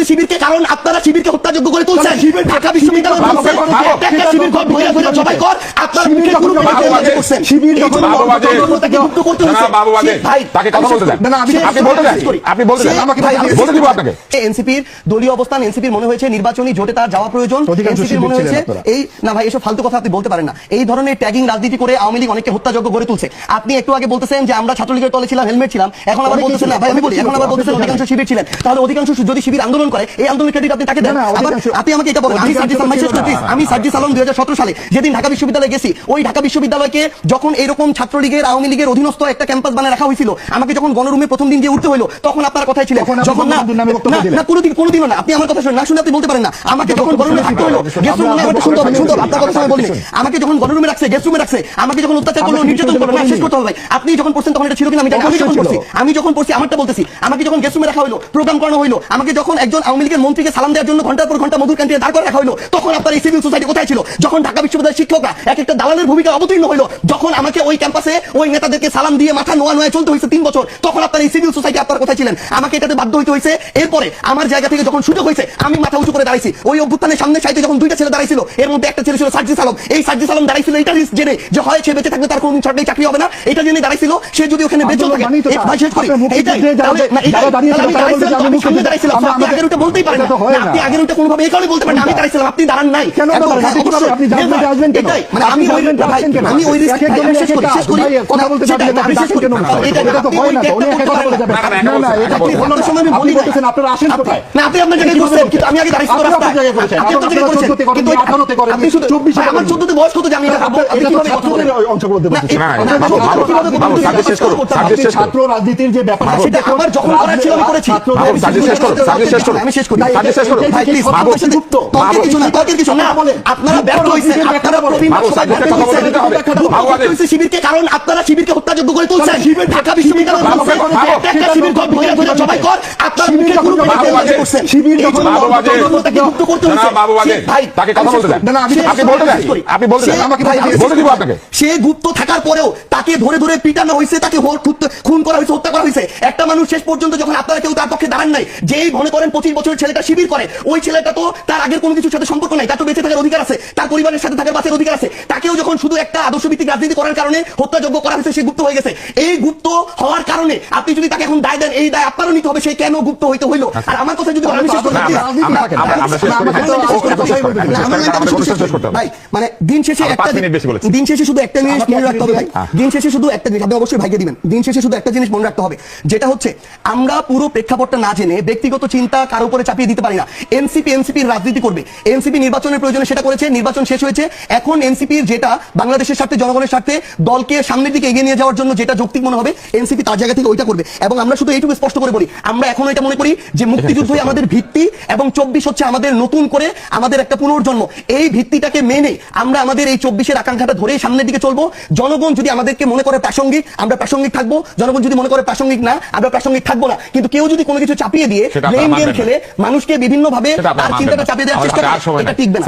শিবিরকে কারণ আপনারা শিবিরকে হত্যাযোগ্য করে তুলছেন। ঢাকা বিশ্ববিদ্যালয়ের এনসিপির দলীয় অবস্থান, এনসিপির মনে হয়েছে নির্বাচনী জোটে তার যাওয়া প্রয়োজন। এনসিপির মনে হয়েছে এই না ভাই, এসব ফালতু কথা আপনি বলতে পারেন না। এই ধরনের ট্যাগিং রাজনীতি করে আওয়ামী লীগ অনেককে হত্যাযোগ্য গড়ে তুলছে। আপনি একটু আগে বলতেছেন যে আমরা ছাত্রলীগের দলে ছিলাম, হেলমেট ছিলাম, এখন আবার বলতেছেন না ভাই, আমি বলি এখন আবার বলতেছেন অধিকাংশ শিবির ছিলেন। তাহলে অধিকাংশ যদি শিবির আন্দোলন করে, এই আন্দোলন ক্রেডিট আপনি তাকে দেন। আপনি আমাকে এটা বলেন, আমি সার্জিস আলম 2017 সালে যেদিন ঢাকা বিশ্ববিদ্যালয়ে গেছি, ওই ঢাকা বিশ্ববিদ্যালয়কে যখন এরকম ছাত্রলীগের আওয়ামী লীগের অধীনস্থ একটা ক্যাম্পাস বানায় রাখা হয়েছিল, আমাকে যখন গণরুমে প্রথম দিন গিয়ে উঠতে হইলো, তখন আপনার কথাই ছিলেন যখন না কোনোদিনও না। আপনি আমার কথা শুনে না শুনে আপনি বলতে পারেন না। আমাকে যখন গণরুমে থাকতে হইলো, গেস্ট রুমে শুনতে হবে আপনার কথা সময় বলিনি। আমাকে যখন গণরুমে রাখছে, গেস্ট রুমে রাখছে, আমাকে যখন অত্যাচার করলো, নির্যাতন করলো, না শেষ করতে হবে ভাই। আপনি যখন পড়ছেন তখন এটা ছিল কিনা আমি যখন পড়ছি আমারটা বলতেছি। আমাকে যখন গেস্ট রুমে রাখা হইলো, প্রোগ্রাম করানো হইলো, আমাকে যখন একজন আওয়ামী লীগের মন্ত্রীকে সালাম দেওয়ার জন্য ঘন্টার পর ঘন্টা মধুর ক্যান্টিনে দাঁড় করে রাখা হইলো, তখন আপনার এই সিভিল সোসাইটি কোথায় ছিল? যখন ঢাকা বিশ্ববিদ্যালয়ের শিক্ষকরা এক একটা দালালের ভূমিকা অবতীর্ণ হইলো, যখন আমাকে ওই ক্যাম্পাসে ওই নেতাদেরকে সালাম দিয়ে মাথা নোয়া নোয়া চলতে হয়েছে 3 বছর, তখন আপনার এই সিভিল সোসাইটি আপনার কোথায় ছিলেন? আমাকে এটাতে বাধ্য হইতে হয়েছে। এরপরে আমার জায়গা থেকে যখন সুযোগ হয়েছে, আমি মাথা উঁচু করে দাঁড়াইছি। ওই অভ্যুত্থানের সামনে সাইতে যখন 2টা ছেলে দাঁড়াইছিল, এর মধ্যে একটা ছেলে ছিল সার্জিস আলম। এই সার্জিস আলম দাঁড়াইছিল এটা রিস্ক জেনে যে হয় সে বেঁচে থাকবে, তার কোনোদিন সরকারি চাকরি হবে না, এটা জেনে দাঁড়াইছিল। সে যদি ওখানে বেঁচে থাকে, ভাই শেষ করি, আপনি আগের ওটা বলতেই পারেন না। আপনি আগের ওটা কোনোভাবে এই কারণে বলতে পারেন না, আমি দাঁড়াইছিলাম, আপনি দাঁড়ান নাই। আমি ওই শেষ করি কথা বলতে চাই, আমি শেষ করি আপনারা আসেন কোথায়? না আপনি আপনার জায়গায় করছেন, কিন্তু আমি আগে দাঁড়াইছি রাস্তায়। আপনি আপনার জায়গায় করছেন, কিন্তু আপনি শুধু আমার 14 তে বয়স কত জানি না, এটা কিভাবে কথা বলেন? অংশ করতে পারছেন না। ছাত্র রাজনীতির যে ব্যাপার, সেটা আমার যখন করার ছিল আমি করেছি। আমি শেষ করি ভাই, প্লিজ গুপ্ত তর্কের কিছু না। আপনারা ব্যর্থ হইছেন, আপনারা প্রবীণ সবাই ব্যর্থ হইছেন শিবিরকে কারণ আপনারা শিবিরকে হত্যাযোগ্য করে তুলছেন। ঢাকা বিশ্ববিদ্যালয়ের একটা শিবির ঘর ভরে সবাই কর, আপনারা মুখে গুরু করে করছেন। শিবির যখন তাকে মুক্ত করতে হইছে ভাই, তাকে কথা বলতে দেন না। আপনি বলতে দেন, আমাকে ভাই বলে দিব আপনাকে। সে গুপ্ত থাকার পরেও তাকে ধরে ধরে পিটানো হইছে, তাকে খুন করা হইছে, হত্যা করা হইছে। একটা মানুষ শেষ পর্যন্ত যখন আপনারা কেউ তার পক্ষে দাঁড়ান নাই, যেই মনে করেন 25 বছরের ছেলেটা শিবির করে, ওই ছেলেটা তো তার আগের কোনো কিছুর সাথে সম্পর্ক নাই, তার তো বেঁচে থাকার অধিকার আছে, তার পরিবারের সাথে থাকার বাঁচার অধিকার আছে। তাকেও যখন শুধু একটা আদর্শভিত্তিক রাজনীতি করার কারণে হত্যাযোগ্য করা হয়েছে, সে গুপ্ত হয়ে গেছে। এই গুপ্ত হওয়ার কারণে আপনি যদি তাকে এখন দায় দেন, এই দায় আপনারও নিতে হবে, সে কেন গুপ্ত হইতে হইলো। আর আমার কথা যদি আমি শেষ করতে ভাই, মানে দিন শেষে শুধু একটা জিনিস মনে রাখতে হবে ভাই, দিন শেষে শুধু একটা জিনিস আপনি অবশ্যই ভাইকে দিবেন। দিন শেষে শুধু একটা জিনিস মনে রাখতে হবে, যেটা হচ্ছে আমরা পুরো প্রেক্ষাপটটা না জেনে ব্যক্তিগত চিন্তা কারো উপরে চাপিয়ে দিতে পারি না। এনসিপির রাজনীতি করবে, এনসিপি নির্বাচনের প্রয়োজনে সেটা করেছে, নির্বাচন শেষ হয়েছে। এখন এনসিপির যেটা বাংলাদেশের স্বার্থে, জনগণের স্বার্থে, দলকে সামনের দিকে এগিয়ে নিয়ে যাওয়ার জন্য যেটা যৌক্তিক মনে হবে, এনসিপি তার জায়গা থেকে ওইটা করবে। এবং আমরা শুধু এইটুকু স্পষ্ট করে বলি, আমরা এখন এটা মনে করি যে মুক্তিযুদ্ধই আমাদের ভিত্তি এবং 24 হচ্ছে আমাদের নতুন করে আমাদের একটা পুনর্জন্ম। এই ভিত্তিটাকে মেনে আমরা আমাদের এই 24-এর আকাঙ্ক্ষাটা ধরে সামনের দিকে চলবো। জনগণ যদি আমাদেরকে মনে করে প্রাসঙ্গিক, আমরা প্রাসঙ্গিক থাকবো। জনগণ যদি মনে করে প্রাসঙ্গিক না, আমরা প্রাসঙ্গিক থাকবো না। কিন্তু কেউ যদি কোনো কিছু চাপিয়ে দিয়ে ব্লেম গেম খেলে মানুষকে বিভিন্ন ভাবে তার চিন্তাটা চাপিয়ে দেওয়ার চেষ্টা করে, এটা টিকবে না।